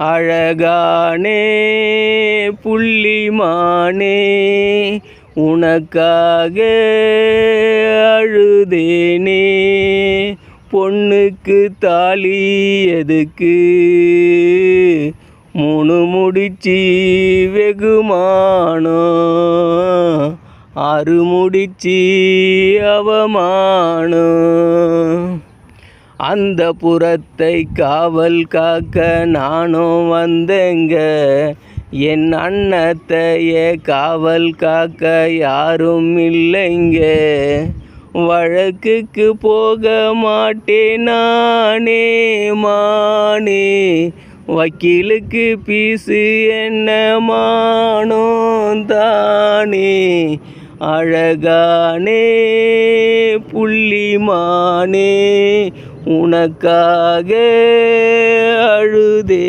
அழகானே புள்ளிமானே உனக்காக அழுதேனே. பொண்ணுக்கு தாலி எதுக்கு, 3 முடிச்சு வெகுமானம், 6 முடிச்சு அவமானம். அந்த புறத்தை காவல் காக்க நானும் வந்தேங்க, என் அன்னத்தைய காவல் காக்க யாரும் இல்லைங்க. வழக்குக்கு போக மாட்டேன் நானே மானே, வக்கீலுக்கு பீஸு என்ன மானோம் தானே. அழகானே புள்ளிமானே உனக்காக அழுதே.